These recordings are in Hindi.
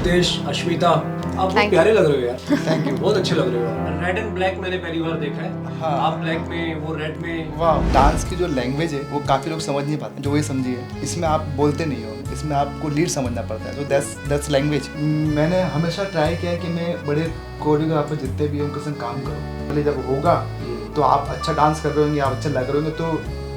नितेश, अश्मिता, आप बहुत प्यारे लग रहे हो यार। Thank you. बहुत अच्छे लग रहे हो। रेड एंड ब्लैक मैंने पहली बार देखा है। हाँ। आप ब्लैक में, वो रेड में। वाह, डांस की जो लैंग्वेज है वो काफ़ी लोग समझ नहीं पाते, जो वही समझिए। इसमें आप बोलते नहीं हो, इसमें आपको लीड समझना पड़ता है, तो दैट्स लैंग्वेज। मैंने हमेशा ट्राई किया है कि मैं बड़े कोरियोग्राफर जितने भी हैं उनके संग काम करूँ। पहले जब होगा तो आप अच्छा डांस कर रहे होंगे, आप अच्छा लग रहे होंगे, तो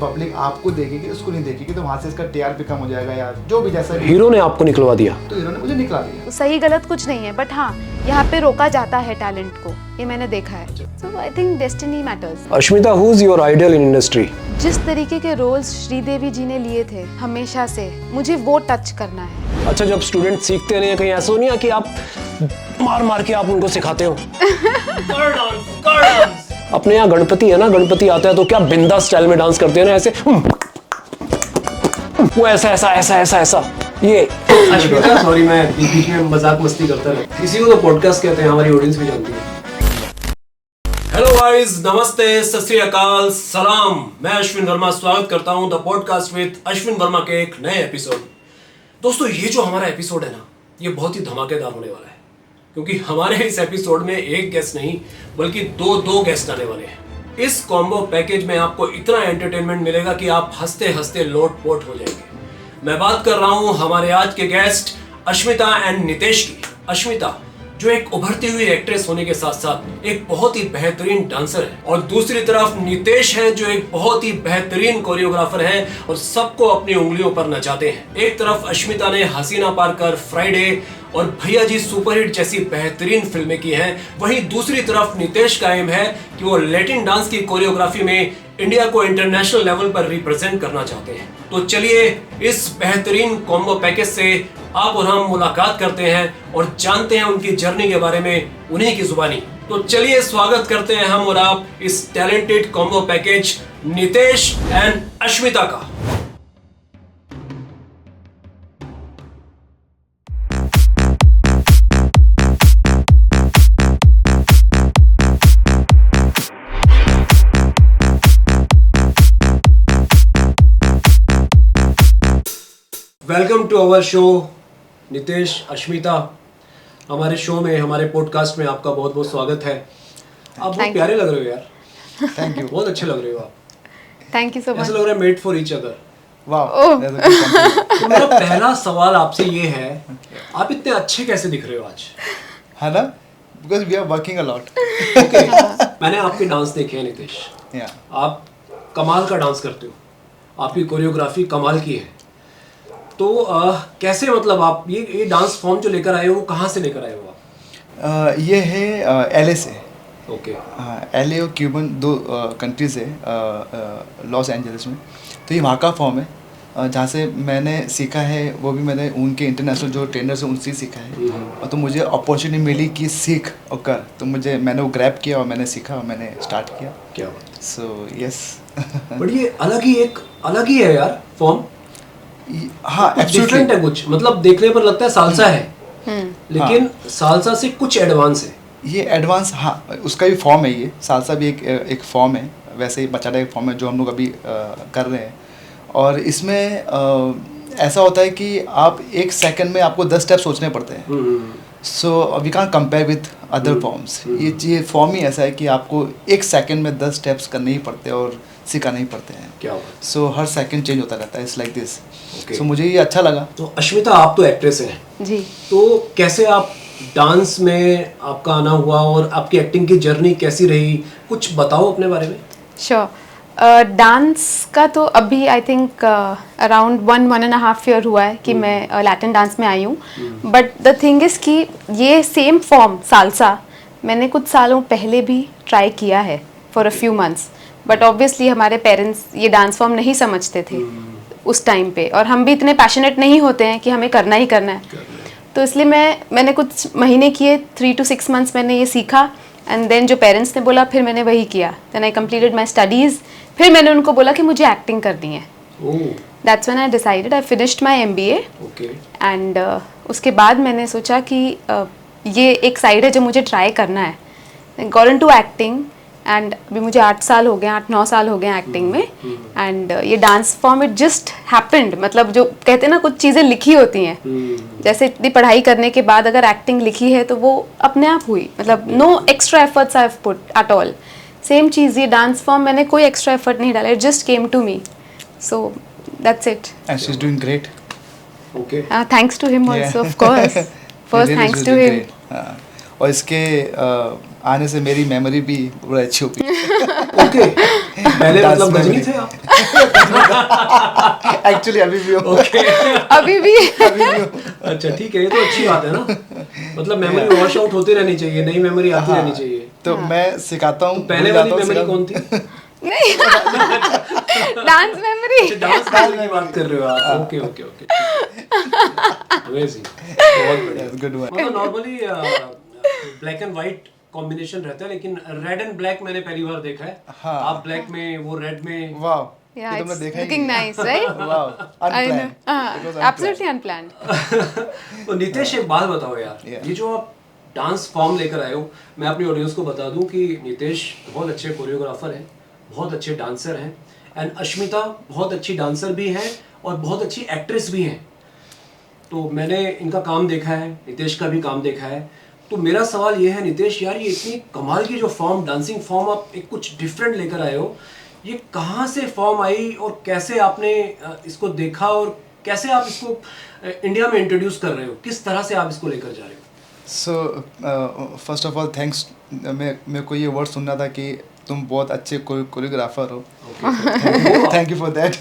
पब्लिक आपको देखेगी, उसको नहीं देखेगी, तो वहाँ से इसका टीआरपी कम हो जाएगा या जो भी जैसा भी। हीरो ने आपको निकलवा दिया तो हीरो ने मुझे निकला दिया। सही गलत कुछ नहीं है, बट हाँ यहाँ पे रोका जाता है टैलेंट को, ये मैंने देखा है। So I think destiny matters. Ashmita, who is your idol in industry? जिस तरीके के रोल्स श्रीदेवी जी ने लिए थे हमेशा से, मुझे वो टच करना है। अच्छा, जब स्टूडेंट सीखते नहीं है, कहीं ऐसा नहीं है कि आप मार मार के आप उनको सिखाते हो? अपने यहाँ गणपति है ना, गणपति आता है तो क्या बिंदा स्टाइल में डांस करते हैं ना, ऐसे वो ऐसा ऐसा ऐसा ऐसा ऐसा। ये अश्मिता, सॉरी मैं बीच में मजाक मस्ती करता रहता, किसी को तो पॉडकास्ट कहते हैं, हमारी ऑडियंस भी जानती है। हेलो गाइस, नमस्ते, सत श्री अकाल, सलाम। मैं अश्विन वर्मा स्वागत करता हूं the podcast with Ashwin Verma के एक नए एपिसोड। दोस्तों, ये जो हमारा एपिसोड है ना, ये बहुत ही धमाकेदार होने वाला है, क्योंकि हमारे इस एपिसोड में एक गेस्ट नहीं बल्कि दो गेस्ट आने वाले हैं। इस कॉम्बो पैकेज में आपको इतना एंटरटेनमेंट मिलेगा कि आप हंसते हंसते लोटपोट हो जाएंगे। मैं बात कर रहा हूं हमारे आज के गेस्ट अश्मिता एंड नितेश की। अश्मिता जो एक उभरती हुई एक्ट्रेस होने के साथ साथ एक बहुत ही बेहतरीन डांसर है, और दूसरी तरफ नितेश हैं जो एक बहुत ही बेहतरीन कोरियोग्राफर हैं और सबको अपनी उंगलियों पर नचाते हैं। एक तरफ अश्मिता ने हसीना पारकर, फ्राइडे और भैया जी सुपरहिट जैसी बेहतरीन फिल्में की हैं, वहीं दूसरी तरफ नितेश का एम है कि वो लैटिन डांस की कोरियोग्राफी में इंडिया को इंटरनेशनल लेवल पर रिप्रेजेंट करना चाहते हैं। तो चलिए इस बेहतरीन कॉम्बो पैकेज से आप और हम मुलाकात करते हैं और जानते हैं उनकी जर्नी के बारे में उन्हीं की जुबानी। तो चलिए स्वागत करते हैं हम और आप इस talented combo package Nitesh and Ashmita का। Welcome to our show Nitesh, Ashmita. हमारे शो में, हमारे पॉडकास्ट में आपका बहुत बहुत स्वागत है। आप बहुत प्यारे लग रहे हो यार। Thank you. बहुत अच्छे लग रहे हो आप। Thank you so much. ऐसा लग रहा है मेड फॉर ईच अदर। वाह। तो मेरा पहला सवाल आपसे ये है, आप इतने अच्छे कैसे दिख रहे हो आज? है ना, because we are working a lot. Okay, मैंने आपके डांस देखे हैं नितेश। आप कमाल का डांस करते हो, आपकी कोरियोग्राफी कमाल की है। तो कैसे, मतलब आप ये डांस फॉर्म जो लेकर आए हो, वो कहाँ से लेकर आए हो आप? ये है एलए से। ओके। एलए और क्यूबन दो कंट्रीज है लॉस एंजलिस में। तो ये वहाँ का फॉर्म है जहाँ से मैंने सीखा है, वो भी मैंने उनके इंटरनेशनल जो ट्रेनर्स हैं उनसे सीखा है। और तो मुझे अपॉर्चुनिटी मिली कि सीख और कर, तो मैंने वो ग्रैब किया और मैंने सीखा और मैंने स्टार्ट किया। क्या बात। So yes. बट ये अलग ही है यार फॉर्म। हाँ, डिफरेंट है कुछ, मतलब देखने पर लगता है सालसा है, लेकिन सालसा से कुछ एडवांस है। ये एडवांस, हाँ, उसका भी फॉर्म है। ये सालसा भी एक फॉर्म है, वैसे ही बचाड़ा एक फॉर्म है जो हम लोग अभी कर रहे हैं। और इसमें ऐसा होता है कि आप एक सेकंड में आपको 10 स्टेप सोचने पड़ते हैं। So we can't compare with other forms. ये फॉर्म ही ऐसा है कि आपको एक सेकंड में 10 स्टेप्स करने ही पड़ते हैं और सिखाने ही पड़ते हैं। क्या? सो हर सेकंड चेंज होता रहता है, इट्स लाइक दिस। सो मुझे ये अच्छा लगा। तो अश्मिता, आप तो एक्ट्रेस हैं जी, तो कैसे आप डांस में आपका आना हुआ और आपकी एक्टिंग की जर्नी कैसी रही, कुछ बताओ अपने बारे में। श्योर। डांस का तो अभी आई थिंक अराउंड 1.5 ईयर हुआ है कि मैं लैटिन डांस में आई हूँ। बट द थिंग इज़ कि ये सेम फॉर्म सालसा मैंने कुछ सालों पहले भी ट्राई किया है for a few months. But obviously हमारे पेरेंट्स ये डांस फॉर्म नहीं समझते थे उस टाइम पे, और हम भी इतने पैशनेट नहीं होते हैं कि हमें करना ही करना है। तो इसलिए मैंने कुछ महीने किए, 3 to 6 months मैंने ये सीखा। एंड देन जो पेरेंट्स ने बोला फिर मैंने वही किया। Then I completed my studies. फिर मैंने उनको बोला कि मुझे एक्टिंग करनी है। That's when I decided, I finished my MBA। And उसके बाद मैंने सोचा कि ये एक साइड है जो मुझे ट्राई करना है। गॉट इनटू एक्टिंग एंड अभी मुझे 8 साल हो गए, 8-9 साल हो गए एक्टिंग में. एंड ये dance form it just happened, मतलब जो कहते हैं ना कुछ चीज़ें लिखी होती हैं, जैसे इतनी पढ़ाई करने के बाद अगर एक्टिंग लिखी है तो वो अपने आप हुई, मतलब no extra efforts I have put at all. Same चीज़ ये डांस फॉर्म, मैंने कोई एक्स्ट्रा एफर्ट नहीं डाला, it just came to me. So that's it. And she is doing great. Okay, thanks to him also, of course. First thanks to him. और इसके आने से मेरी मेमोरी भी पूरा अच्छी हो गई. ओके. पहले Dance मतलब गजनी memory. थे आप? एक्चुअली अभी भी हो. ओके. अभी भी. अच्छा ठीक है, ये तो अच्छी बात है ना. मतलब मेमोरी वॉश आउट होती रहनी चाहिए, नई मेमोरी आती रहनी चाहिए. तो मैं सिखाता हूँ. पहले वाली मेमोरी कौन थी? नहीं, डांस मेमोरी. डांस की बात कर रहे हो आप. Okay okay okay. अमेजिंग, बहुत बढ़िया. Good one. मतलब normally black and white combination रहता है, लेकिन रेड एंड ब्लैक मैंने पहली बार देखा है. हाँ. आप ब्लैक में, वो रेड में. वाह. Yeah, ये तुमने it's देखा ही looking नहीं. nice, right? Wow. I know. Unplanned. It was unplanned. Absolutely unplanned. तो नितेश एक बात बताओ यार. Yeah. ये जो आप डांस फॉर्म लेकर आए हो, मैं अपनी ऑडियंस को बता दूं कि नितेश बहुत अच्छे कोरियोग्राफर हैं, बहुत अच्छे डांसर हैं, एंड अश्मिता बहुत अच्छी डांसर भी हैं और बहुत अच्छी एक्ट्रेस भी हैं. तो मैंने इनका काम देखा है, नितेश का भी काम देखा है. तो मेरा सवाल ये है नितेश यार, ये इतनी कमाल की जो फॉर्म, डांसिंग फॉर्म आप एक कुछ डिफरेंट लेकर आए हो, ये कहाँ से फॉर्म आई और कैसे आपने इसको देखा और कैसे आप इसको इंडिया में इंट्रोड्यूस कर रहे हो, किस तरह से आप इसको लेकर जा रहे हो? So first of all thanks. मेरे को ये वर्ड सुनना था कि तुम बहुत अच्छे कोरियोग्राफर हो. Thank you for that.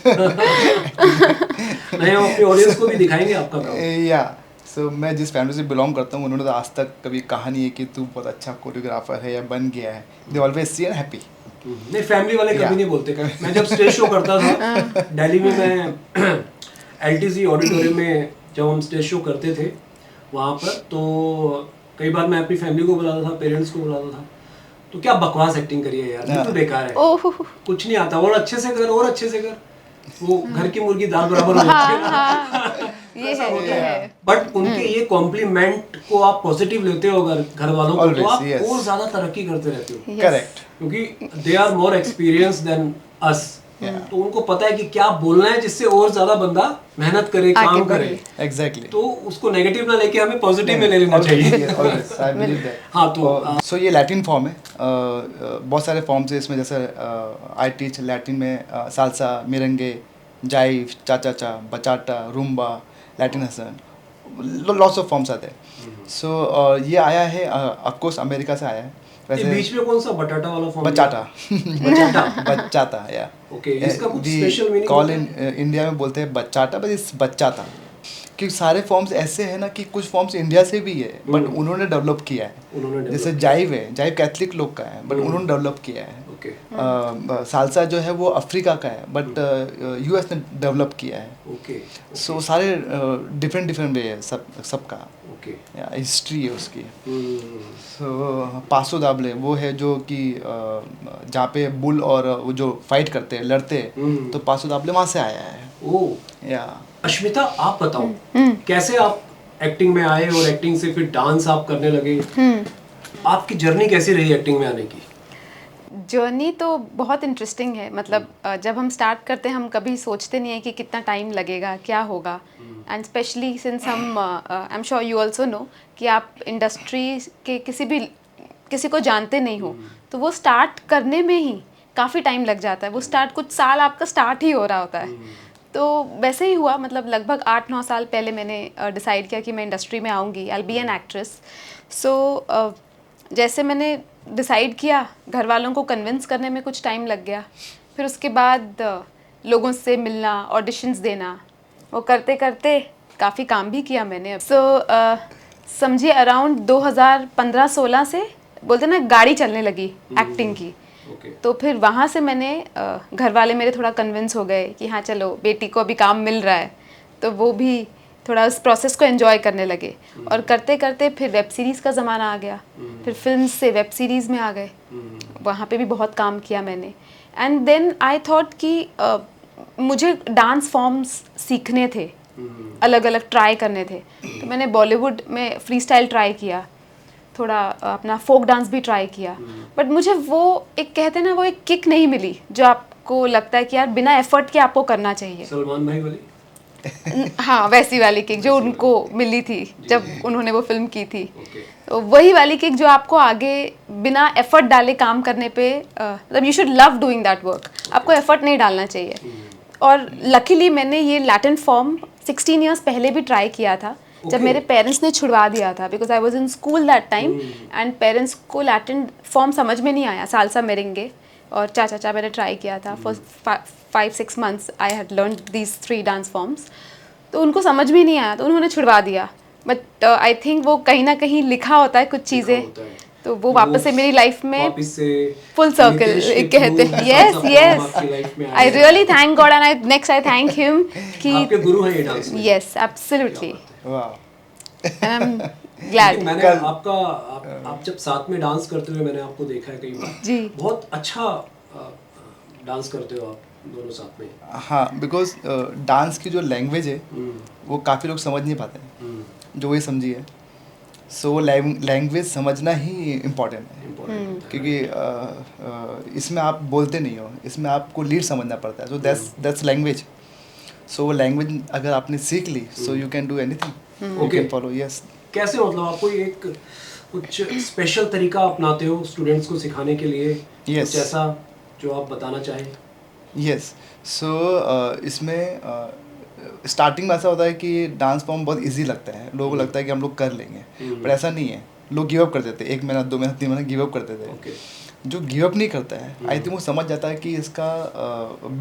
नहीं, हम अपनी ऑडियंस को भी दिखाएंगे आपका काम. या सो मैं जिस फैमिली से बिलोंग करता हूँ, उन्होंने तो आज तक कभी कहा नहीं है कि तू बहुत अच्छा कोरियोग्राफर है या बन गया है. They always see and happy. नहीं, फैमिली वाले कभी Yeah. नहीं बोलते. मैं जब स्टेज शो करता था दिल्ली में, मैं LTC ऑडिटोरियम में जब हम स्टेज शो करते थे वहाँ पर, तो कई बार मैं अपनी फैमिली को बुलाता था, पेरेंट्स को बुलाता था. तो क्या बकवास एक्टिंग करी है यार, बिल्कुल बेकार है, ओह. कुछ नहीं आता, और अच्छे से कर, और अच्छे से कर. वो घर की मुर्गी दाल बराबर हो जाती है. हाँ, ये है. बट उनके ये कॉम्प्लीमेंट को आप पॉजिटिव लेते हो घर वालों को, तो Always, आप yes. और ज्यादा तरक्की करते रहते हो. करेक्ट. क्योंकि they are more experience than us. तो उनको पता है कि क्या बोलना है जिससे और ज्यादा बंदा मेहनत करे, काम करे. एग्जैक्टली. तो उसको नेगेटिव ना लेके हमें पॉजिटिव में ले लेना चाहिए. I believe that. हाँ, तो सो ये लैटिन फॉर्म है. बहुत सारे फॉर्म्स है इसमें, जैसे आई टीच लैटिन में salsa, merengue, jive, cha cha, bachata, rumba, Latin हसन, लॉट्स ऑफ फॉर्म्स आते हैं. सो ये आया है ऑफकोर्स अमेरिका से आया है. ये बीच में कौन सा बटाटा वाला फॉर्म? बचाटा. बचाता या ओके, इसका कुछ special meaning call in India में बोलते हैं बचाटा, बट इस बचाता. क्योंकि सारे फॉर्म्स ऐसे हैं ना कि कुछ फॉर्म्स इंडिया से भी है बट उन्होंने डेवलप किया है. जैसे जाइव है, जाइव कैथलिक लोग का है बट उन्होंने डेवलप किया है. ओके. सालसा जो है वो अफ्रीका का है बट US ने डेवलप किया है. ओके. सो सारे डिफरेंट वे है सबका. ओके. हिस्ट्री है उसकी. सो पासो दाबले वो है जो कि जहाँ पे बुल और वो जो फाइट करते हैं, लड़ते हैं, तो पासो दाबले वहाँ से आया है. ओह. या अश्मिता, आप बताओ कैसे आप एक्टिंग में आए और एक्टिंग से फिर डांस आप करने लगे. आपकी जर्नी कैसी रही एक्टिंग में आने की? जर्नी तो बहुत इंटरेस्टिंग है. मतलब जब हम स्टार्ट करते हैं हम कभी सोचते नहीं है कि कितना टाइम लगेगा, क्या होगा. एंड स्पेशली सिंस हम I am sure you also know कि आप इंडस्ट्री के किसी को जानते नहीं हो, तो वो स्टार्ट करने में ही काफ़ी टाइम लग जाता है. वो स्टार्ट कुछ साल आपका स्टार्ट ही हो रहा होता है. तो वैसे ही हुआ. मतलब लगभग 8-9 साल पहले मैंने डिसाइड किया कि मैं इंडस्ट्री में आऊँगी, I will be an actress. So जैसे मैंने डिसाइड किया, घर वालों को कन्विंस करने में कुछ टाइम लग गया. फिर उसके बाद लोगों से मिलना, ऑडिशंस देना, वो करते करते काफ़ी काम भी किया मैंने. सो समझिए अराउंड 2015-16 से बोलते ना गाड़ी चलने लगी एक्टिंग की. तो फिर वहाँ से मैंने घर वाले मेरे थोड़ा कन्विंस हो गए कि हाँ चलो बेटी को अभी काम मिल रहा है, तो वो भी थोड़ा उस प्रोसेस को एंजॉय करने लगे. और करते करते फिर वेब सीरीज़ का ज़माना आ गया. फिर फिल्म से वेब सीरीज़ में आ गए, वहाँ पे भी बहुत काम किया मैंने. एंड देन आई थॉट कि मुझे डांस फॉर्म्स सीखने थे, अलग अलग ट्राई करने थे. तो मैंने बॉलीवुड में फ्री स्टाइल ट्राई किया. थोड़ा अपना फोक डांस भी ट्राई किया, बट मुझे वो एक कहते हैं ना, वो एक किक नहीं मिली जो आपको लगता है कि यार बिना एफर्ट के आपको करना चाहिए। सलमान भाई वाली? हाँ, वैसी वाली किक जो उनको मिली थी जब उन्होंने वो फिल्म की थी। ओके। तो वही वाली किक जो आपको आगे बिना एफर्ट डाले काम करने पे, मतलब you should love doing that work, आपको एफर्ट नहीं डालना चाहिए। और लकीली मैंने ये लैटिन फॉर्म 16 इयर्स पहले भी ट्राई किया था, जब मेरे पेरेंट्स ने छुड़वा दिया था, because I was in school that time and parents को लैटिन फॉर्म समझ में नहीं आया, सालसा मेरेंगे और चा चा चा मैंने ट्राई किया था for 5-6 months I had learn these 3 dance forms, तो उनको समझ में नहीं आया तो उन्होंने छुड़वा दिया। बट आई थिंक वो कहीं ना कहीं लिखा होता है कुछ चीज़ें, तो वो वापस से मेरी लाइफ में फुल सर्कल कहते हैं। Yes yes, I really thank God and I next I thank him कि आपके गुरु हैं ये डांस में। यस एब्सोल्युटली, वाह। I am glad. मैंने आप जब साथ में डांस करते हुए मैंने आपको देखा है कई बार जी, बहुत अच्छा डांस करते हो आप दोनों साथ में। हाँ, बिकॉज डांस की जो लैंग्वेज है वो काफ़ी लोग समझ नहीं पाते हैं, जो वही समझिए। सो लैंग्वेज समझना ही इम्पोर्टेंट है, क्योंकि इसमें आप बोलते नहीं हो, इसमें आपको लीड समझना पड़ता है। So that's language. So language अगर आपने सीख ली, so you can do anything, you can follow. Yes. कैसे, मतलब आप कोई एक कुछ स्पेशल तरीका अपनाते हो स्टूडेंट्स को सिखाने के लिए? Yes. कुछ ऐसा जो आप बताना चाहें? यस। सो इसमें स्टार्टिंग में ऐसा होता है कि डांस फॉर्म बहुत इजी लगता है, लोगों को लगता है कि हम लोग कर लेंगे, पर ऐसा नहीं है। लोग गिव अप कर देते, 1 महीना 2 महीना 3 महीना गिव अप कर देते हैं। Okay. जो गिव अप नहीं करता है, आई थिंक वो समझ जाता है कि इसका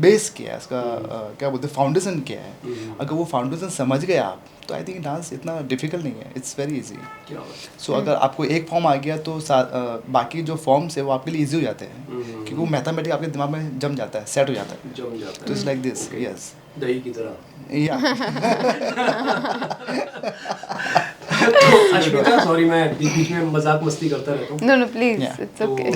बेस क्या है, इसका क्या बोलते हैं, फाउंडेशन क्या है। अगर वो फाउंडेशन समझ गए आप, तो आई थिंक डांस इतना डिफिकल्ट नहीं है, इट्स वेरी इजी। क्या बात है। सो अगर आपको एक फॉर्म आ गया तो बाकी जो फॉर्म्स है वो आपके लिए इजी हो जाते हैं, क्योंकि वो मैथमेटिक आपके दिमाग में जम जाता है, सेट हो जाता है। जम जाता तो it's like this. Okay. Yes. दही की तरह। या तो अश्मिता, सॉरी मैं बीच में मजाक मस्ती करता रहता हूँ। No no please, Yeah. It's okay.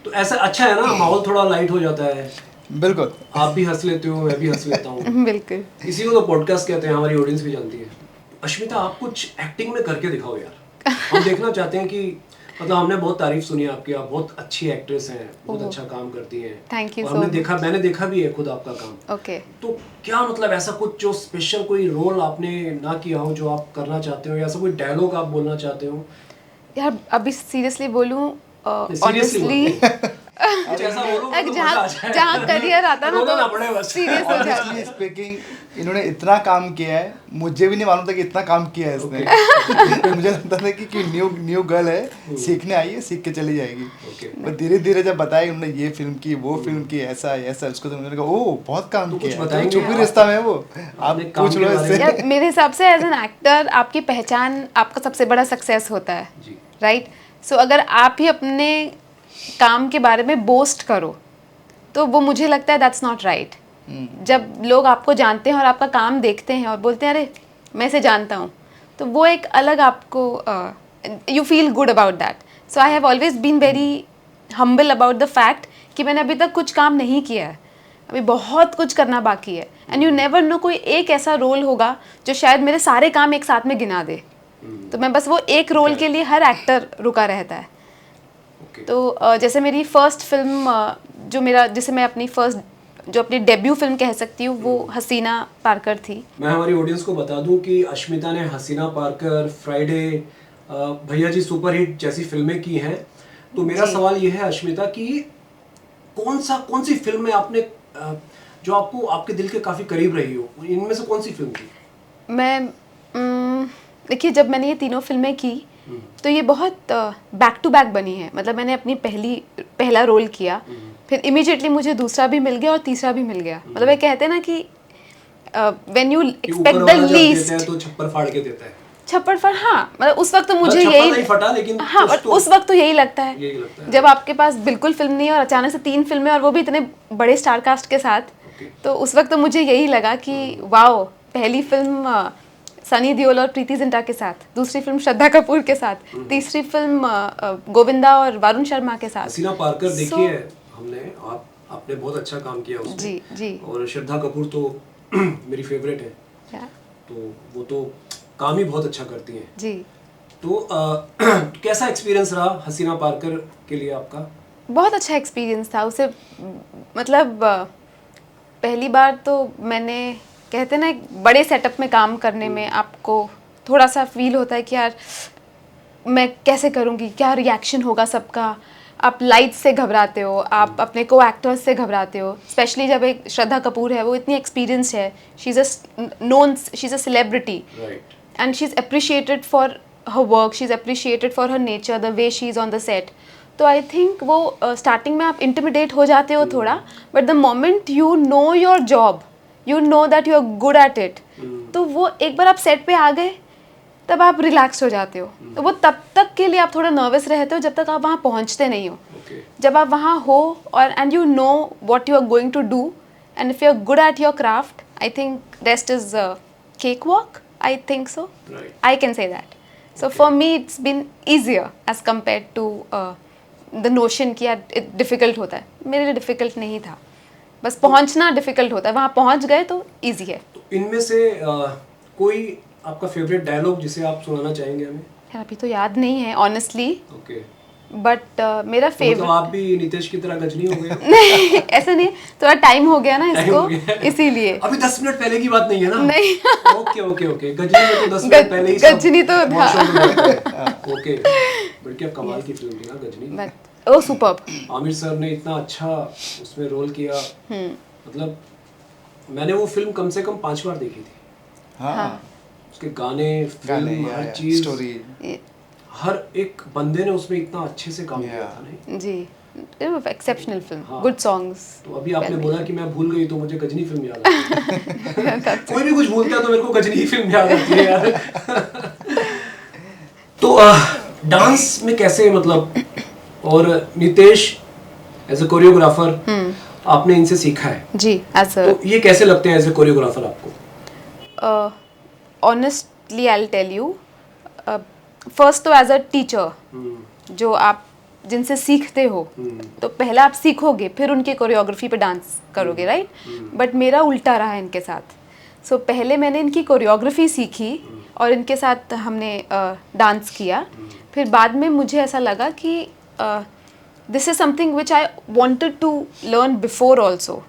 तो ऐसा अच्छा है ना, माहौल थोड़ा लाइट हो जाता है, बिल्कुल। आप भी हंस लेते हो, मैं भी हंस लेता हूँ। बिल्कुल। इसी को तो पॉडकास्ट कहते हैं, हमारी ऑडियंस भी जानती है। अश्मिता, आप कुछ एक्टिंग में करके दिखाओ यार, हम देखना चाहते हैं कि मतलब हमने बहुत तारीफ सुनी है आपकी, आप बहुत अच्छी एक्ट्रेस हैं, बहुत अच्छा काम करती हैं। Thank you और so हमने much. देखा, मैंने देखा भी है खुद आपका काम। ओके। तो क्या मतलब ऐसा कुछ जो स्पेशल कोई रोल आपने ना किया हो जो आप करना चाहते हो, या ऐसा कोई डायलॉग आप बोलना चाहते हो? यार अभी सीरियसली बोलूं, Seriously ऑनेस्टली कुछ ऐसा बोलो तो मजा आ जाए। जहाँ करियर आता ना रोना ना तो पड़े बस। सीरियस हो जाता ऑनेस्टली स्पीकिंग, इन्होंने इतना काम किया है, मुझे भी नहीं मालूम था कि इतना काम किया है इसने। मुझे लगता था कि न्यू गर्ल है, सीखने आई है, सीख के चली जाएगी। Okay. पर धीरे धीरे जब बताया उन्होंने ये फिल्म की, वो फिल्म की, ऐसा है ऐसा, उसको तो मुझे लगा ओ बहुत काम तो कुछ किया है। बताएंगे तो छुपी आप? रिश्ता में वो आप आपने काम पूछ के लो बारे इससे। में? यार मेरे हिसाब से एज एन एक्टर आपकी पहचान आपका सबसे बड़ा सक्सेस होता है, जी। राइट? सो अगर आप ही अपने काम के बारे में बोस्ट करो तो वो मुझे लगता है दैट्स नॉट राइट। जब लोग आपको जानते हैं और आपका काम देखते हैं और बोलते हैं अरे मैं इसे जानता हूँ, तो वो एक अलग आपको you feel good about that. So I have always been very humble about the fact कि मैंने अभी तक कुछ काम नहीं किया है, अभी बहुत कुछ करना बाकी है। एंड यू नेवर नो, कोई एक ऐसा रोल होगा जो शायद मेरे सारे काम एक साथ में गिना दे। तो मैं बस वो एक रोल के लिए हर एक्टर रुका रहता है। Okay. तो जैसे मेरी फर्स्ट फिल्म जो मेरा, जिसे मैं अपनी फर्स्ट जो अपनी डेब्यू फिल्म कह सकती हूँ, वो हसीना पारकर थी। मैं हमारी ऑडियंस को बता दूं कि अश्मिता ने हसीना पारकर, फ्राइडे, भैया जी सुपरहिट जैसी फिल्में की हैं। तो मेरा सवाल ये है अश्मिता कि कौन सी फिल्म में आपने जो आपको आपके दिल के काफी करीब रही हो, इनमें से कौन सी फिल्म थी? मैं देखिए, जब मैंने ये तीनों फिल्में की तो ये बहुत बैक टू बैक बनी है। मतलब मैंने अपनी पहला रोल किया, फिर इमीडिएटली मुझे दूसरा भी मिल गया और तीसरा भी मिल गया। मतलब ये कहते हैं ना कि when you expect the least तो छप्पर फाड़ के देता है। छप्पर फाड़, हाँ, मतलब उस वक्त तो मुझे छप्पर यही नहीं फटा, लेकिन हाँ, कुछ और उस वक्त तो यही लगता है, यही लगता है। जब आपके पास बिल्कुल फिल्म नहीं है और अचानक से 3 फिल्में, और वो भी इतने बड़े स्टार कास्ट के साथ। तो उस वक्त तो मुझे यही लगा कि वाओ, पहली फिल्म सनी देओल और प्रीति जिंटा के साथ, दूसरी फिल्म श्रद्धा कपूर के साथ, तीसरी फिल्म गोविंदा और वरुण शर्मा के साथ। हसीना पारकर देखी है हमने, आपने बहुत अच्छा काम किया उसमें। जी जी। और श्रद्धा कपूर तो मेरी फेवरेट है, क्या? तो वो तो काम ही बहुत अच्छा करती हैं। जी। तो कैसा एक्सपीरियंस रहा हसीना पारकर के लिए आपका? बहुत अच्छा एक्सपीरियंस था उसे, मतलब पहली बार तो मैंने, कहते ना एक बड़े सेटअप में काम करने में आपको थोड़ा सा फील होता है कि यार मैं कैसे करूँगी, क्या रिएक्शन होगा सबका। आप लाइट्स से घबराते हो, आप अपने को एक्टर्स से घबराते हो, स्पेशली जब एक श्रद्धा कपूर है, वो इतनी एक्सपीरियंस है, she is a celebrity and she is appreciated for her work, she is appreciated for her nature, the way she is on the set. तो आई थिंक वो स्टार्टिंग में आप इंटिमिडेट हो जाते हो थोड़ा, but the moment you know your job, you know that you are good at it, तो वो एक बार आप सेट पे आ गए तब आप रिलैक्स हो जाते हो। तो वो तब तक के लिए आप थोड़ा नर्वस रहते हो जब तक आप वहाँ पहुँचते नहीं हो। जब आप वहाँ हो और and you know what you are going to do and if you are good at your craft, I think rest is cakewalk, I think so, I can say that. So for me it's been easier as compared to the notion कि यार डिफ़िकल्ट होता है। मेरे लिए डिफ़िकल्ट नहीं था, बस पहुंचना डिफ़िकल्ट होता है, वहाँ पहुंच गए तो इजी है। तो इनमें से कोई आपका फेवरेट डायलॉग जिसे आप सुनाना चाहेंगे हमें? यार अभी तो याद नहीं है ऑनेस्टली, ओके। बट मेरा तो फेवरेट, मतलब आप भी नितेश की तरह गजनी हो गए? नहीं ऐसा नहीं, थोड़ा टाइम हो गया ना Time इसको, हो गया। इसीलिए। अभी 10 मिनट पहले की बात नहीं है ना? नहीं। ओके ओके ओके, गजनी में तो 10 मिनट पहले ही गजनी तो ओके। बट क्या कमाल की फिल्म थी ना Ghajini. But oh superb. Aamir sir ने इतना अच्छा उसमें रोल किया, मतलब मैंने वो फिल्म कम से कम 5 बार देखी थी। हाँ, उसके गाने, फिल्म, हर चीज, स्टोरी, हर एक बंदे ने उसमें इतना अच्छे से काम किया था नहीं? जी, एक्सेप्शनल फिल्म, हाँ। Good songs. तो अभी आपने बोला कि मैं भूल गई, तो मुझे गजनी फिल्म याद आ गई। कोई भी कुछ भूलता है तो मेरे को गजनी ही फिल्म याद आती है यार। तो डांस में कैसे, मतलब, और नितेश एज अ कोरियोग्राफर आपने इनसे सीखा है जी, एज अ, तो ये कैसे लगते हैं एज अ कोरियोग्राफर आपको? Honestly I will tell you, first तो एज अ टीचर, जो आप जिनसे सीखते हो, तो पहले आप सीखोगे फिर उनके कोरियोग्राफी पे डांस करोगे, राइट? बट मेरा उल्टा रहा इनके साथ। सो पहले मैंने इनकी कोरियोग्राफी सीखी और इनके साथ हमने डांस किया, फिर बाद में मुझे ऐसा लगा कि this is something which I wanted to learn before also.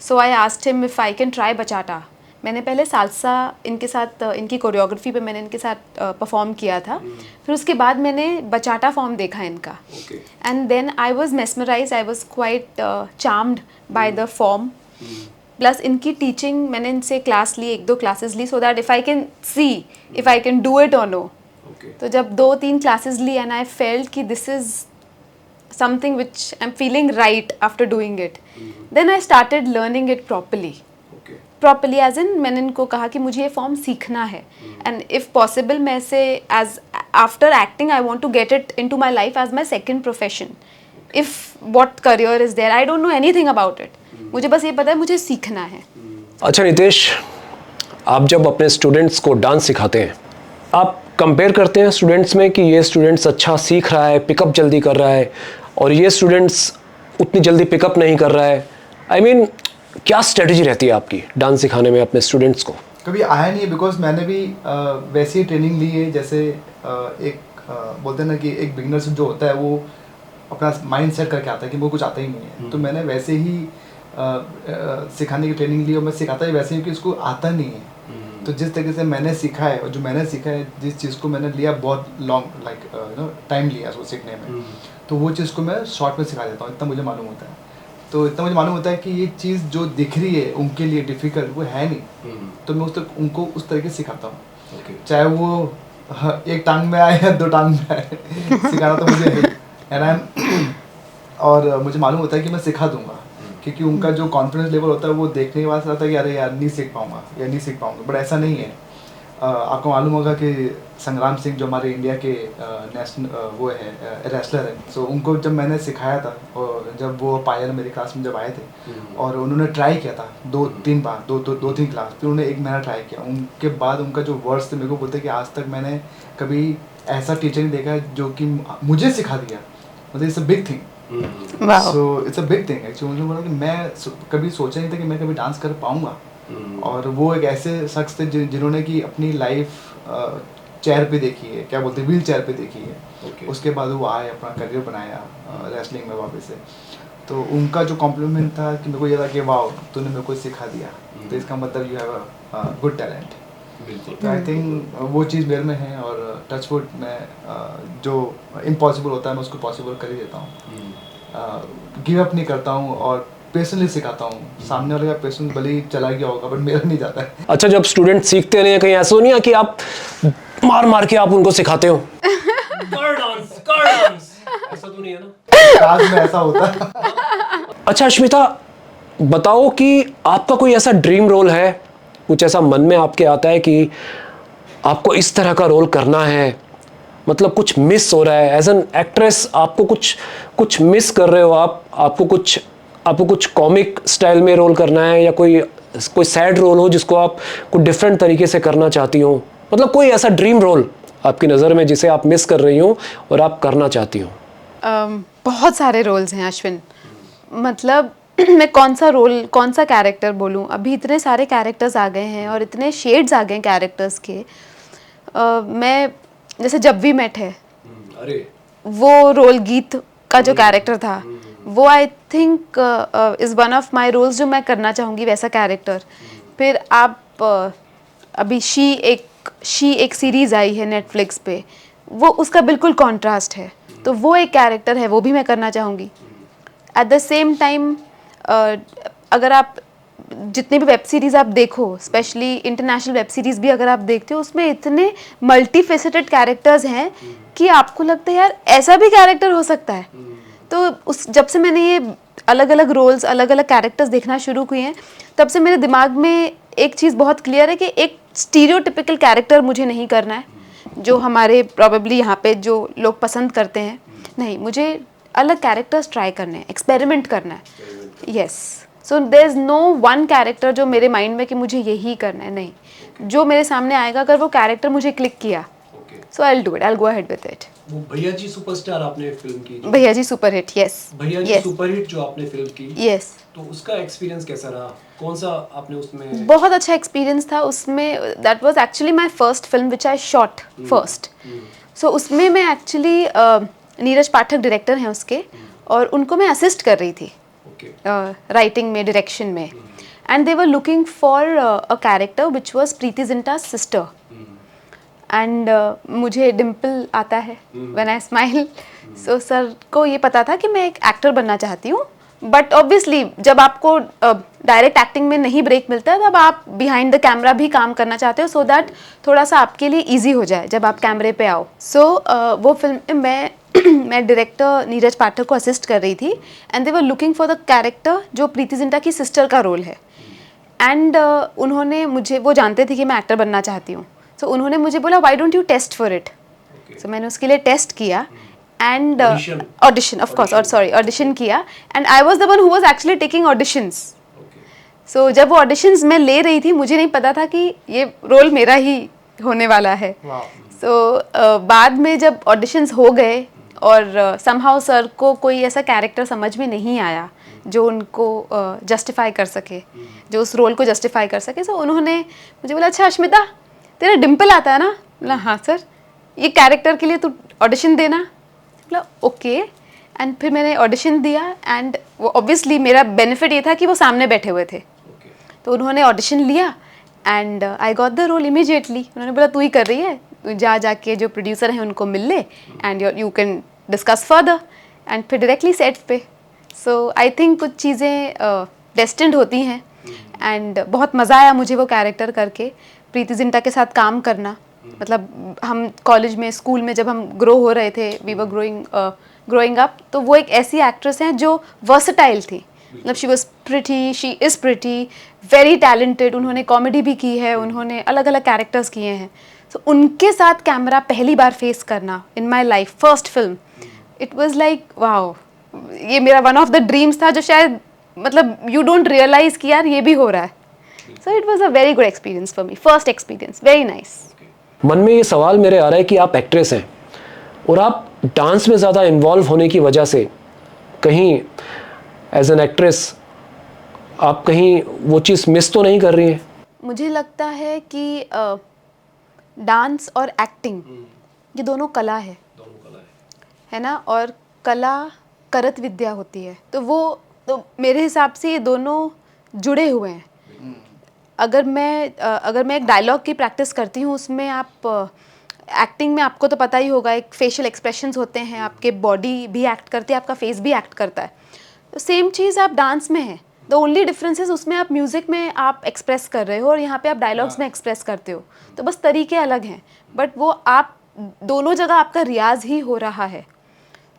So I asked him if I can try bachata. मैंने पहले सालसा इनके साथ, इनकी कोरियोग्राफी पे मैंने इनके साथ परफॉर्म किया था, फिर उसके बाद मैंने बचाटा फॉर्म देखा इनका, and then I was mesmerize, I was quite charmed by the form. Plus इनकी टीचिंग, मैंने इनसे क्लास ली, 1-2 क्लासेस ली, so that if I can see if I can do it और नो। तो जब 2-3 क्लासेस ली एंड आई फेल्ट कि this is something which I am feeling right after doing it, then I started learning it properly as in, मैंने इनको कहा कि मुझे ये फॉर्म सीखना है, एंड इफ़ पॉसिबल मैं इसे as after acting I want to get it into my life as my second profession. If what career is there, I don't know anything about it, मुझे बस ये पता है मुझे सीखना है। अच्छा नितेश, आप जब अपने स्टूडेंट्स को डांस सिखाते हैं, आप कंपेयर करते हैं स्टूडेंट्स में कि ये स्टूडेंट्स अच्छा सीख रहा है, पिकअप जल्दी कर रहा है, और ये स्टूडेंट्स उतनी जल्दी पिकअप नहीं कर रहा है? आई मीन, क्या स्ट्रेटजी रहती है आपकी डांस सिखाने में अपने स्टूडेंट्स को? कभी आया नहीं, बिकॉज मैंने भी वैसी ही ट्रेनिंग ली है, जैसे बोलते हैं ना कि एक बिगिनर से जो होता है वो अपना माइंड सेट करके आता है कि वो कुछ आता ही नहीं है, तो मैंने वैसे ही सिखाने की ट्रेनिंग ली और मैं सिखाता ही वैसे ही कि उसको आता नहीं है। तो जिस तरीके से मैंने सीखा है और जो मैंने सीखा है, जिस चीज़ को मैंने लिया बहुत लॉन्ग टाइम लिया उसको सीखने में, तो वो चीज़ को मैं शॉर्ट में सिखा देता हूँ, इतना मुझे मालूम होता है। तो इतना मुझे मालूम होता है कि ये चीज़ जो दिख रही है उनके लिए डिफ़िकल्ट, वो है नहीं, तो मैं उनको उस तरीके से सिखाता हूँ, चाहे वो एक टांग में आए या 2 टांग में आए, सिखाना तो मुझे है। और मुझे मालूम होता है कि मैं सिखा दूंगा, क्योंकि उनका जो कॉन्फिडेंस लेवल होता है वो देखने के बाद आता है कि अरे यार नहीं सीख पाऊंगा या नहीं सीख पाऊंगा, बट ऐसा नहीं है। आपको मालूम होगा कि संग्राम सिंह जो हमारे इंडिया के नेशनल वो है रेसलर है, सो उनको जब मैंने सिखाया था, और जब वो पायल मेरी क्लास में जब आए थे और उन्होंने ट्राई किया था 2-3 बार, 2-3 क्लास, फिर उन्होंने 1 महीना ट्राई किया, उनके बाद उनका जो वर्ड्स थे मेरे को बोलते कि आज तक मैंने कभी ऐसा टीचर नहीं देखा जो कि मुझे सिखा दिया, मतलब it's a big thing. So it's a big thing actually. मुझे बोला कि मैं कभी सोचा नहीं था कि मैं कभी डांस कर पाऊँगा, और वो एक ऐसे शख्स थे जिन्होंने कि अपनी लाइफ चेयर पे देखी है, क्या बोलते हैं, व्हील चेयर पे देखी है। Okay. उसके बाद वो आए, अपना करियर बनाया रेसलिंग में वापस से। तो उनका जो कॉम्प्लीमेंट था कि मेरे को ये था कि वाह तूने मेरे को सिखा दिया, तो इसका मतलब you have a good talent. बिल्कुल। तो आई थिंक वो चीज़ मेरे में है, और टचवुड में जो इम्पॉसिबल होता है मैं उसको पॉसिबल कर ही देता हूँ। गिव अप नहीं करता हूँ और पेशेंटली सिखाता हूँ। सामने वाले का पेशेंस भले ही चला गया होगा बट मेरा नहीं जाता है। अच्छा, जब स्टूडेंट सीखते नहीं है, कहीं ऐसा नहीं है कि आप मार मार के आप उनको सिखाते हो कर डांस, ऐसा तो नहीं है ना? काश में ऐसा होता। अच्छा अश्मिता, बताओ कि आपका कोई ऐसा ड्रीम रोल है, कुछ ऐसा मन में आपके आता है कि आपको इस तरह का रोल करना है, मतलब कुछ मिस हो रहा है एज एन एक्ट्रेस, आपको कुछ मिस कर रहे हो आप, आपको कुछ कॉमिक स्टाइल में रोल करना है, या कोई सैड रोल हो जिसको आप कुछ डिफरेंट तरीके से करना चाहती हो, मतलब कोई ऐसा ड्रीम रोल आपकी नज़र में जिसे आप मिस कर रही हो और आप करना चाहती हो? बहुत सारे रोल्स हैं अश्विन, मतलब मैं कौन सा कैरेक्टर बोलूं, अभी इतने सारे कैरेक्टर्स आ गए हैं और इतने शेड्स आ गए हैं कैरेक्टर्स के। मैं जैसे जब वी मेट है, अरे वो रोल गीत का जो कैरेक्टर था, वो I think is one of my roles जो मैं करना चाहूँगी वैसा कैरेक्टर। फिर आप अभी शी एक सीरीज़ आई है नेटफ्लिक्स पे, वो उसका बिल्कुल कॉन्ट्रास्ट है, तो वो एक कैरेक्टर है, वो भी मैं करना चाहूँगी। एट द सेम टाइम अगर आप जितने भी वेब सीरीज़ आप देखो, स्पेशली इंटरनेशनल वेब सीरीज़ भी अगर आप देखते हो, उसमें इतने मल्टी फेसेटेड कैरेक्टर्स हैं कि आपको लगता है यार ऐसा भी कैरेक्टर हो सकता है। तो जब से मैंने ये अलग अलग रोल्स, अलग अलग कैरेक्टर्स देखना शुरू किए हैं, तब से मेरे दिमाग में एक चीज़ बहुत क्लियर है कि एक स्टीरियोटिपिकल कैरेक्टर मुझे नहीं करना है, जो हमारे प्रॉबेबली यहाँ पे जो लोग पसंद करते हैं। नहीं, मुझे अलग कैरेक्टर्स ट्राई करने हैं, एक्सपेरिमेंट करना है। Yes, so there is no one character जो मेरे माइंड में कि मुझे यही करना है, नहीं। जो मेरे सामने आएगा, अगर वो कैरेक्टर मुझे क्लिक किया, so I will do it, I will go ahead with it. वो भैया जी सुपरस्टार आपने फिल्म की, भैया जी सुपरहिट, यस। भैया जी सुपरहिट जो आपने फिल्म की, यस, तो उसका एक्सपीरियंस कैसा रहा? कौन सा आपने उसमें? बहुत अच्छा एक्सपीरियंस था उसमें। That was actually my first film which I shot first. So उसमें मैं एक्चुअली नीरज पाठक डायरेक्टर हैं उसके, और उनको मैं असिस्ट कर रही थी राइटिंग में, डायरेक्शन में। And they were looking for a character which was Preeti Zinta's sister. And मुझे डिम्पल आता है when I smile, so sir को ये पता था कि मैं एक एक्टर बनना चाहती हूँ। बट ऑब्वियसली जब आपको डायरेक्ट एक्टिंग में नहीं ब्रेक मिलता है, तब आप बिहाइंड द कैमरा भी काम करना चाहते हो, सो दैट थोड़ा सा आपके लिए ईजी हो जाए जब आप कैमरे पे आओ। सो वो फिल्म में मैं डायरेक्टर नीरज पाठक को असिस्ट कर रही थी, and they were looking for the character जो प्रीति जिंटा की सिस्टर का रोल है। एंड उन्होंने मुझे, वो जानते थे कि मैं एक्टर बनना चाहती हूँ, सो उन्होंने मुझे बोला why don't you test for it. So मैंने उसके लिए टेस्ट किया एंड ऑडिशन, ऑफ कोर्स, और सॉरी ऑडिशन किया, and I was the one who was actually taking auditions. So जब वो ऑडिशंस मैं ले रही थी, मुझे नहीं पता था कि ये रोल मेरा ही होने वाला है। सो बाद में जब ऑडिशंस हो गए और समहाउ सर को कोई ऐसा कैरेक्टर समझ में नहीं आया जो उनको जस्टिफाई कर सके, जो उस रोल को जस्टिफाई कर सके, सो उन्होंने मुझे बोला, अच्छा अश्मिता, तेरा डिम्पल आता है ना? बोला हाँ सर, ये कैरेक्टर के लिए तू ऑडिशन देना। बोला ओके। एंड फिर मैंने ऑडिशन दिया, एंड वो ऑब्वियसली मेरा बेनिफिट ये था कि वो सामने बैठे हुए थे, तो उन्होंने ऑडिशन लिया and I got the role immediately. उन्होंने बोला तू ही कर रही है, तू जाके जो प्रोड्यूसर हैं उनको मिल ले, and you can discuss further, and फिर डायरेक्टली सेट पे। सो आई थिंक कुछ चीज़ें डेस्टिन्ड होती हैं, एंड बहुत मज़ा आया मुझे वो कैरेक्टर करके, प्रीति जिंटा के साथ काम करना। मतलब हम कॉलेज में, स्कूल में जब हम ग्रो हो रहे थे, वी वर ग्रोइंग अप, तो वो एक ऐसी एक्ट्रेस हैं जो वर्सटाइल थी। मतलब she was pretty, she is pretty, very talented. उन्होंने कॉमेडी भी की है, उन्होंने अलग अलग कैरेक्टर्स किए हैं। सो उनके साथ कैमरा पहली बार फेस करना in my life, first film, it was like wow, ये मेरा वन ऑफ द ड्रीम्स था जो शायद, मतलब यू डोंट रियलाइज कि यार ये भी हो रहा है। So it was a very good experience for me, first experience, very nice. मन में ये सवाल मेरे आ रहा है कि आप एक्ट्रेस हैं और आप डांस में ज़्यादा इन्वॉल्व होने की वजह से कहीं एज एन एक्ट्रेस आप कहीं वो चीज़ मिस तो नहीं कर रही हैं? मुझे लगता है कि डांस और एक्टिंग ये दोनों कला है, दोनों कला है ना, और कला करत विद्या होती है, तो मेरे हिसाब से ये दोनों जुड़े हुए हैं। अगर मैं एक डायलॉग की प्रैक्टिस करती हूँ, उसमें आप एक्टिंग में आपको तो पता ही होगा, एक फेशियल एक्सप्रेशंस होते हैं, आपके बॉडी भी एक्ट करती है, आपका फेस भी एक्ट करता है। तो सेम चीज़ आप डांस में है, द ओनली डिफरेंस इज उसमें आप म्यूज़िक में आप एक्सप्रेस कर रहे हो और यहाँ पे आप डायलॉग्स में एक्सप्रेस करते हो, तो बस तरीके अलग हैं, बट वो आप दोनों जगह आपका रियाज ही हो रहा है।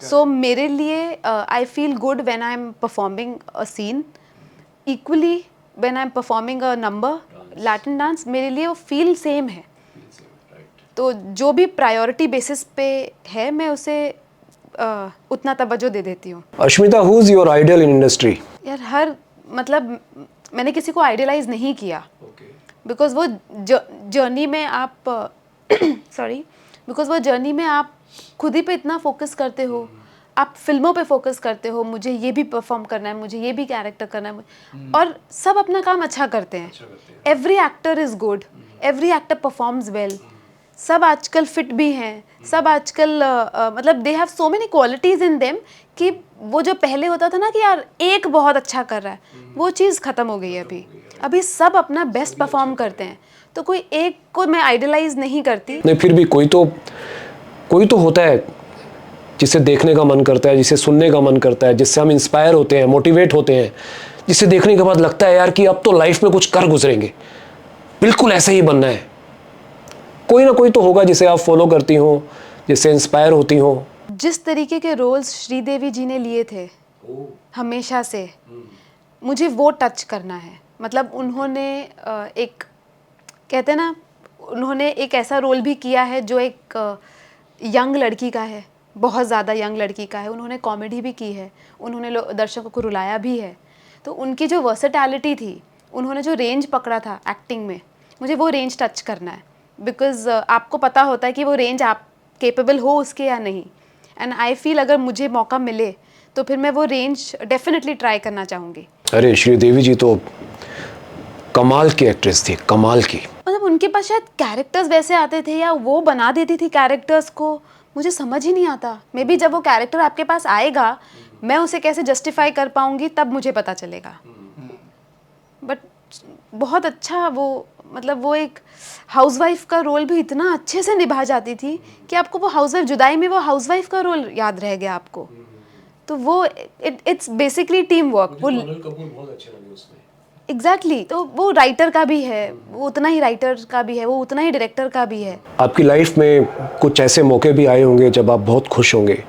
सो मेरे लिए I feel good when I am performing a scene, equally when I am performing a number Latin dance, मेरे लिए वो फील सेम है। तो जो भी प्रायोरिटी बेसिस पे है, मैं उसे उतना तवज्जो दे देती हूँ। Ashmita, who is your idol in industry? यार मतलब मैंने किसी को आइडियलाइज नहीं किया, बिकॉज वो जर्नी में आप बिकॉज वो जर्नी में आप खुद ही पे इतना फोकस करते हो, आप फिल्मों पे फोकस करते हो, मुझे ये भी परफॉर्म करना है, मुझे ये भी कैरेक्टर करना है, और सब अपना काम अच्छा करते हैं। Every actor is good, every actor performs well, सब आजकल फिट भी हैं, सब आजकल मतलब they have so many qualities in them, कि वो जो पहले होता था ना कि यार एक बहुत अच्छा कर रहा है, वो चीज़ ख़त्म हो गई है अभी सब अपना बेस्ट परफॉर्म करते हैं, तो कोई एक को मैं आइडलाइज नहीं करती। नहीं, फिर भी कोई तो होता है जिसे देखने का मन करता है, जिसे सुनने का मन करता है, जिससे हम इंस्पायर होते हैं, मोटिवेट होते हैं, जिसे देखने के बाद लगता है यार कि अब तो लाइफ में कुछ कर गुजरेंगे, बिल्कुल ऐसा ही बनना है। कोई ना कोई तो होगा जिसे आप फॉलो करती हो, जिससे इंस्पायर होती हो। जिस तरीके के रोल्स श्रीदेवी जी ने लिए थे हमेशा से, मुझे वो टच करना है। मतलब उन्होंने एक कहते हैं ना, उन्होंने एक ऐसा रोल भी किया है जो एक यंग लड़की का है, बहुत ज़्यादा यंग लड़की का है। उन्होंने कॉमेडी भी की है, उन्होंने दर्शकों को रुलाया भी है। तो उनकी जो वर्सेटैलिटी थी, उन्होंने जो रेंज पकड़ा था एक्टिंग में, मुझे वो रेंज टच करना है। बिकॉज आपको पता होता है कि वो रेंज आप केपेबल हो उसके या नहीं, एंड आई फील अगर मुझे मौका मिले तो फिर मैं वो रेंज डेफिनेटली ट्राई करना चाहूँगी। अरे श्रीदेवी जी तो कमाल की एक्ट्रेस थी, कमाल की। मतलब उनके पास शायद कैरेक्टर्स वैसे आते थे, या वो बना देती थी कैरेक्टर्स को, मुझे समझ ही नहीं आता। मे बी जब वो कैरेक्टर आपके पास आएगा, मैं उसे कैसे जस्टिफाई कर पाऊँगी, तब मुझे पता चलेगा। बट बहुत अच्छा वो, मतलब वो एक हाउसवाइफ का रोल भी इतना अच्छे से निभा जाती थी कि आपको वो हाउसवाइफ, जुदाई में वो हाउसवाइफ का रोल याद रह गया आपको। तो वो इट्स बेसिकली टीम वर्क। वो बहुत अच्छे लगे उसमें। एग्जैक्टली तो वो राइटर का भी है, वो उतना ही राइटर का भी है, वो उतना ही डायरेक्टर का भी है। आपकी लाइफ में कुछ ऐसे मौके भी आए होंगे जब आप बहुत खुश होंगे,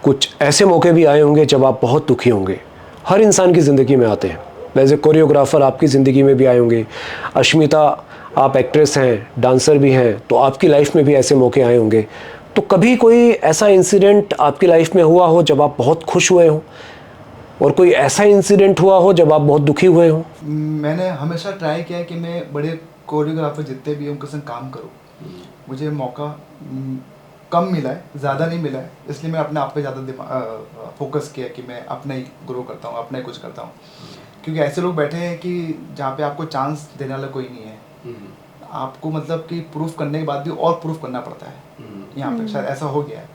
कुछ ऐसे मौके भी आए होंगे जब आप बहुत दुखी होंगे। हर इंसान की ज़िंदगी में आते हैं। वैसे कोरियोग्राफर आपकी ज़िंदगी में भी आए होंगे, अश्मिता आप एक्ट्रेस हैं, डांसर भी हैं, तो आपकी लाइफ में भी ऐसे मौके आए होंगे। तो कभी कोई ऐसा इंसिडेंट आपकी लाइफ में हुआ हो जब आप बहुत खुश हुए हो, और कोई ऐसा इंसिडेंट हुआ हो जब आप बहुत दुखी हुए हो? मैंने हमेशा ट्राई किया कि मैं बड़े कोरियोग्राफर जितने भी उनके संग काम करूं। मुझे मौका कम मिला है, ज़्यादा नहीं मिला है, इसलिए मैं अपने आप पे ज़्यादा फोकस किया कि मैं अपना ही ग्रो करता हूँ, अपना ही कुछ करता हूँ। क्योंकि ऐसे लोग बैठे हैं कि जहाँ पे आपको चांस देने वाला कोई नहीं है, आपको मतलब कि प्रूफ करने के बाद भी और प्रूफ करना पड़ता है। यहाँ पे शायद ऐसा हो गया है।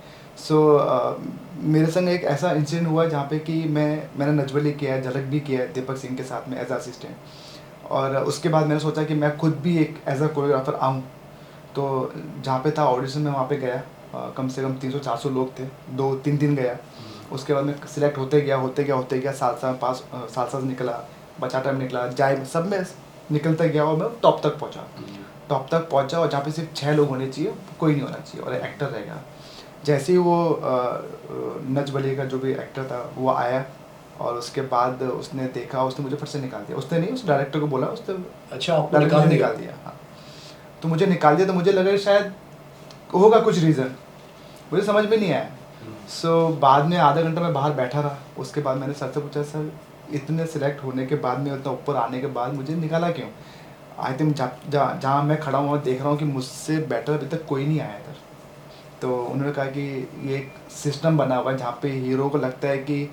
मेरे संग एक ऐसा इंसिडेंट हुआ जहाँ पे कि मैंने नजबली किया है, झलक भी किया है दीपक सिंह के साथ में एज असिस्टेंट, और उसके बाद मैंने सोचा कि मैं खुद भी एक एज अ कोरियोग्राफर आऊँ। तो जहाँ पे था ऑडिशन में, वहाँ पे गया, कम से कम 300-400 लोग थे, 2-3 दिन गया। उसके बाद मैं सिलेक्ट होते गया, साल निकला, बचा टाइम निकला, जाए सब में निकलता गया, और मैं टॉप तक पहुँचा। और जहाँ पे सिर्फ 6 लोग होने चाहिए, कोई नहीं होना चाहिए, और एक्टर रहेगा। जैसे ही वो नच बली का जो भी एक्टर था वो आया, और उसके बाद उसने देखा, उसने मुझे फट से निकाल दिया। उसने नहीं, उस डायरेक्टर को बोला, उसने अच्छा डायरेक्टर निकाल दिया। हाँ, तो मुझे निकाल दिया, तो मुझे लगा शायद होगा कुछ रीज़न, मुझे समझ में नहीं आया। बाद में आधा घंटा मैं बाहर बैठा रहा। उसके बाद मैंने सर से पूछा, सर इतने सिलेक्ट होने के बाद में, उतना ऊपर आने के बाद मुझे निकाला क्यों? आई थिंक जहाँ मैं खड़ा हूँ देख रहा हूँ कि मुझसे बेटर अभी तक कोई नहीं आया इधर। तो उन्होंने कहा कि ये एक सिस्टम बना हुआ है जहाँ पे हीरो को लगता है कि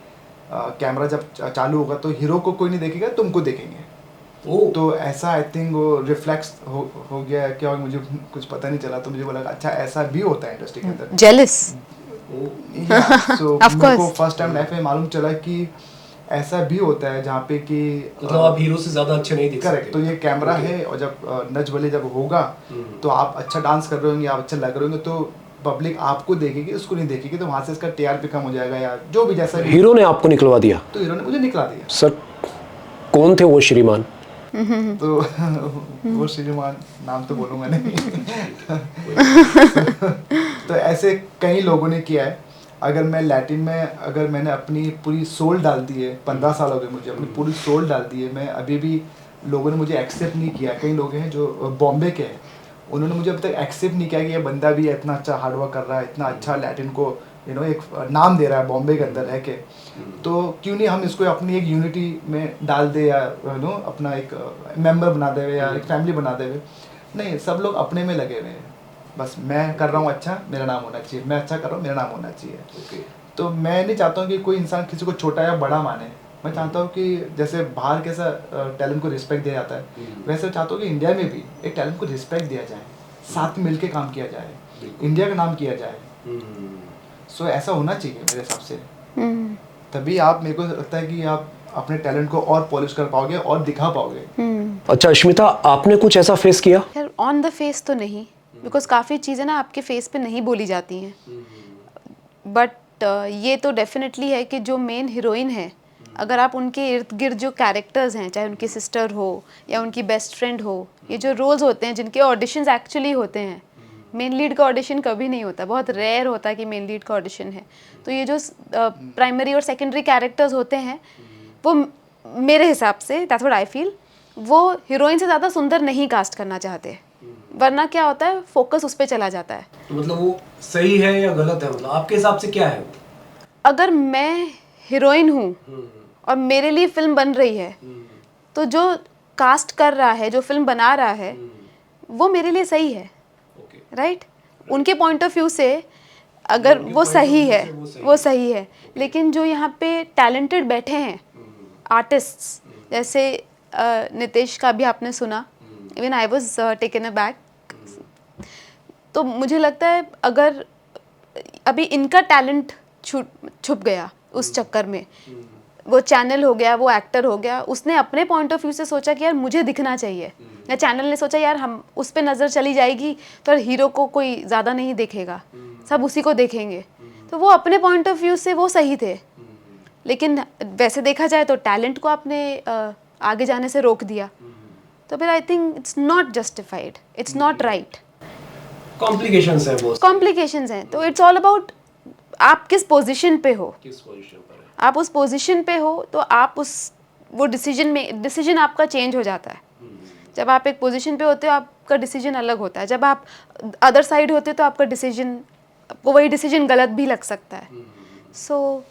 कैमरा जब चालू होगा तो हीरो को कोई नहीं देखेगा, तुमको देखेंगे। ओह। तो ऐसा आई थिंक वो रिफ्लेक्स हो गया है, क्या मुझे कुछ पता नहीं चला, तो मुझे बोला अच्छा ऐसा भी होता है इंडस्ट्री के अंदर। जेलस। सो Of मेरे को course. फर्स्ट टाइम लाइफ में मालूम चला कि ऐसा भी होता है जहाँ पे कि मतलब आप हीरो से ज्यादा अच्छे नहीं दिख करेक्ट। सकते। तो ये कैमरा है और जब नच बले जब होगा तो आप अच्छा डांस कर रहे होंगे, आप अच्छा लग रहे होंगे, तो पब्लिक आपको देखेगी, उसको नहीं देखेगी, तो वहाँ से इसका टीआरपी कम हो जाएगा या जो भी जैसा भी। हीरो ने आपको निकलवा दिया? तो हीरो ने मुझे निकला दिया। सर कौन थे वो श्रीमान? तो वो श्रीमान नाम तो बोलूँगा नहीं। तो ऐसे कई लोगों ने किया है। अगर मैं लैटिन में अगर मैंने अपनी पूरी सोल डाल दी है, 15 साल हो गए मुझे, अपनी पूरी सोल डाल दी है, मैं अभी भी लोगों ने मुझे एक्सेप्ट नहीं किया। कई लोग हैं जो बॉम्बे के हैं, उन्होंने मुझे अब तक एक्सेप्ट नहीं किया कि ये बंदा भी इतना अच्छा हार्डवर्क कर रहा है, इतना अच्छा लैटिन को एक नाम दे रहा है बॉम्बे के अंदर रह के। तो क्यों नहीं हम इसको अपनी एक यूनिटी में डाल दे, या अपना एक मेंबर बना दे या एक फैमिली बना दे। नहीं, सब लोग अपने में लगे हुए हैं, बस मैं कर रहा हूँ अच्छा, मेरा नाम होना चाहिए, मैं अच्छा कर रहा हूँ, मेरा नाम होना चाहिए। तो मैं नहीं चाहता हूँ कि कोई इंसान किसी को छोटा या बड़ा माने। मैं चाहता हूँ कि जैसे बाहर कैसा टैलेंट को रिस्पेक्ट दिया जाता है, वैसे चाहता हूँ कि इंडिया में भी एक टैलेंट को रिस्पेक्ट दिया जाए, साथ में मिलके काम किया जाए, इंडिया का नाम किया जाए। सो ऐसा होना चाहिए मेरे हिसाब से। तभी आप, मेरे को लगता है कि आप अपने टैलेंट को और पॉलिश कर पाओगे और दिखा पाओगे। अच्छा अश्मिता, आपने कुछ ऐसा फेस किया? यार ऑन द फेस तो नहीं, बिकॉज काफ़ी चीज़ें ना आपके फेस पे नहीं बोली जाती हैं, बट ये तो डेफिनेटली है कि जो मेन हीरोइन है, अगर आप उनके इर्द गिर्द जो कैरेक्टर्स हैं, चाहे उनकी सिस्टर हो या उनकी बेस्ट फ्रेंड हो, ये जो रोल्स होते हैं जिनके ऑडिशंस एक्चुअली होते हैं, मेन लीड का ऑडिशन कभी नहीं होता, बहुत रेयर होता है कि मेन लीड का ऑडिशन है। तो ये जो प्राइमरी और सेकेंडरी कैरेक्टर्स होते हैं, वो मेरे हिसाब से, दैट्स व्हाट आई फील, वो हीरोइन से ज़्यादा सुंदर नहीं कास्ट करना चाहते, वरना क्या होता है, फोकस उस पर चला जाता है। तो मतलब वो सही है या गलत है, मतलब आपके हिसाब से क्या है वो? अगर मैं हीरोइन हूँ और मेरे लिए फिल्म बन रही है, तो जो कास्ट कर रहा है, जो फिल्म बना रहा है, वो मेरे लिए सही है, राइट? उनके पॉइंट ऑफ व्यू से अगर वो सही है, वो सही है। लेकिन जो यहाँ पे टैलेंटेड बैठे हैं आर्टिस्ट्स, जैसे नितेश का भी आपने सुना, even I was taken aback. तो मुझे लगता है अगर अभी इनका टैलेंट छुप गया उस चक्कर में, वो चैनल हो गया, वो एक्टर हो गया, उसने अपने पॉइंट ऑफ व्यू से सोचा कि यार मुझे दिखना चाहिए, या चैनल ने सोचा यार हम उस पर नज़र चली जाएगी तो हीरो को कोई ज़्यादा नहीं देखेगा, सब उसी को देखेंगे। तो वो अपने पॉइंट ऑफ व्यू से वो सही थे, लेकिन वैसे देखा जाए तो टैलेंट को आपने आगे जाने से रोक दिया, तो फिर I think it's not justified, it's not right. Complications है, वो कॉम्प्लिकेशंस हैं। तो इट्स ऑल अबाउट आप किस पोजीशन पे हो, किस पोजीशन पर है। आप उस पोजीशन पे हो तो आप वो डिसीजन आपका चेंज हो जाता है। जब आप एक पोजीशन पे होते हो आपका डिसीजन अलग होता है, जब आप अदर साइड होते हो तो आपका डिसीजन, आपको वही डिसीजन गलत भी लग सकता है। सो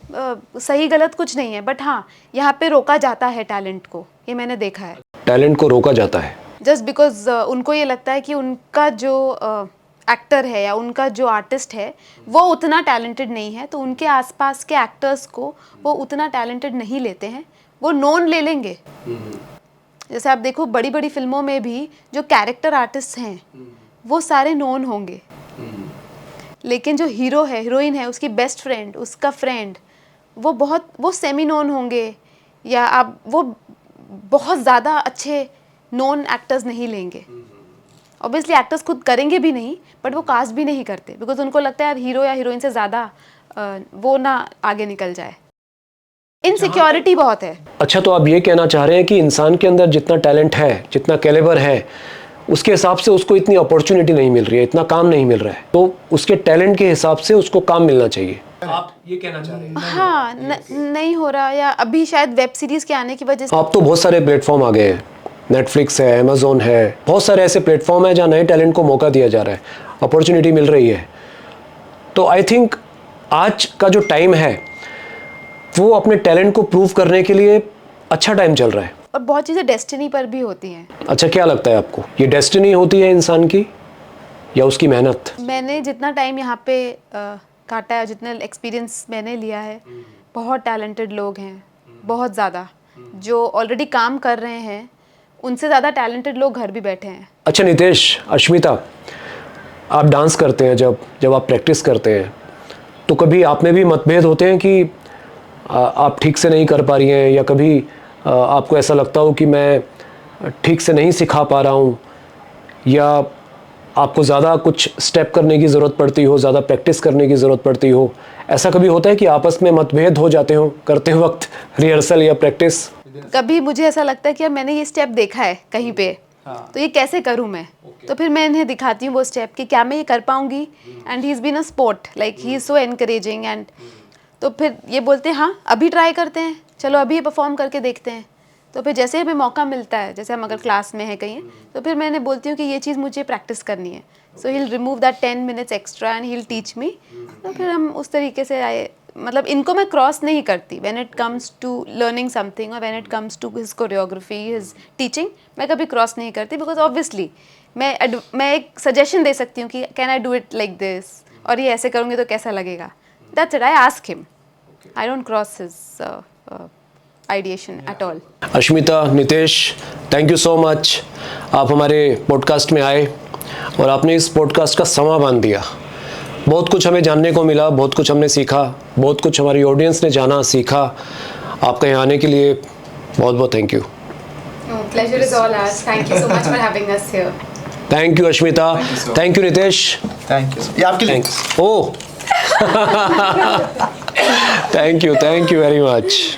सही गलत कुछ नहीं है, बट हाँ यहाँ पे रोका जाता है टैलेंट को, ये मैंने देखा है। टैलेंट को रोका जाता है जस्ट बिकॉज उनको ये लगता है कि उनका जो एक्टर है या उनका जो आर्टिस्ट है वो उतना टैलेंटेड नहीं है, तो उनके आसपास के एक्टर्स को वो उतना टैलेंटेड नहीं लेते हैं, वो नोन ले लेंगे। जैसे आप देखो बड़ी बड़ी फिल्मों में भी जो कैरेक्टर आर्टिस्ट हैं वो सारे नोन होंगे, लेकिन जो हीरो है, हीरोइन है, उसकी बेस्ट फ्रेंड, उसका फ्रेंड, वो सेमी नोन होंगे, या आप वो बहुत ज़्यादा अच्छे नोन एक्टर्स नहीं लेंगे। ऑब्वियसली एक्टर्स खुद करेंगे भी नहीं, बट वो कास्ट भी नहीं करते, बिकॉज उनको लगता है यार हीरो या हीरोइन से ज़्यादा वो ना आगे निकल जाए। इनसिक्योरिटी बहुत है। अच्छा, तो आप ये कहना चाह रहे हैं कि इंसान के अंदर जितना टैलेंट है, जितना कैलिबर है, उसके हिसाब से उसको इतनी अपॉर्चुनिटी नहीं मिल रही है, इतना काम नहीं मिल रहा है, तो उसके टैलेंट के हिसाब से उसको काम मिलना चाहिए, आप ये कहना चाह रहे हैं? हाँ, नहीं हो रहा, या अभी शायद वेब सीरीज के आने की वजह से। अब तो बहुत सारे प्लेटफॉर्म आ गए हैं, नेटफ्लिक्स है, अमेजोन है, बहुत सारे ऐसे प्लेटफॉर्म है जहाँ नए टैलेंट को मौका दिया जा रहा है, अपॉर्चुनिटी मिल रही है। तो आई थिंक आज का जो टाइम है वो अपने टैलेंट को प्रूव करने के लिए अच्छा टाइम चल रहा है। और बहुत चीज़ें डेस्टिनी पर भी होती हैं। अच्छा, क्या लगता है आपको, ये डेस्टिनी होती है इंसान की या उसकी मेहनत? मैंने जितना टाइम यहाँ पे काटा है, जितना एक्सपीरियंस मैंने लिया है, बहुत टैलेंटेड लोग हैं, बहुत ज़्यादा, जो ऑलरेडी काम कर रहे हैं, उनसे ज़्यादा टैलेंटेड लोग घर भी बैठे हैं। अच्छा नितेश, अश्मिता, आप डांस करते हैं, जब आप प्रैक्टिस करते हैं तो कभी आप में भी मतभेद होते हैं कि आप ठीक से नहीं कर पा रही हैं, या कभी आपको ऐसा लगता हो कि मैं ठीक से नहीं सिखा पा रहा हूँ, या आपको ज़्यादा कुछ स्टेप करने की ज़रूरत पड़ती हो, ज़्यादा प्रैक्टिस करने की ज़रूरत पड़ती हो? ऐसा कभी होता है कि आपस में मतभेद हो जाते हो करते वक्त रिहर्सल या प्रैक्टिस? कभी मुझे ऐसा लगता है कि अब मैंने ये स्टेप देखा है कहीं पे, तो ये कैसे करूँ मैं? तो फिर मैं इन्हें दिखाती हूँ वो स्टेप कि क्या मैं ये कर पाऊँगी। And he is been a sport, like he is so encouraging. And तो फिर ये बोलते हैं हाँ अभी ट्राई करते हैं, चलो अभी परफॉर्म करके देखते हैं। तो फिर जैसे हमें मौका मिलता है, जैसे हम अगर क्लास में हैं कहीं, तो फिर मैंने बोलती हूँ कि ये चीज़ मुझे प्रैक्टिस करनी है, so he will remove that 10 minutes extra and he will teach me. तो फिर हम उस तरीके से आए, मतलब इनको मैं क्रॉस नहीं करती when it comes to learning something, और when it comes to his choreography, his teaching, मैं कभी क्रॉस नहीं करती। बिकॉज ऑब्वियसली मैं एक सजेशन दे सकती हूँ कि can I do it like this, और ये ऐसे करूँगी तो कैसा लगेगा। That's it, I ask him, I don't cross his ideation at all. Ashmita, Nitesh, thank you so much. आप हमारे पॉडकास्ट में आए और आपने इस पॉडकास्ट का समा बांध दिया। बहुत कुछ हमें जानने को मिला, बहुत कुछ हमने सीखा, बहुत कुछ हमारी ऑडियंस ने जाना, सीखा। आपका यहाँ आने के लिए बहुत बहुत thank you. Pleasure is all hours, thank you so much for having us here. Thank you Ashmita, thank you Nitesh, thank you. ये आपके लिए। Oh thank you very much.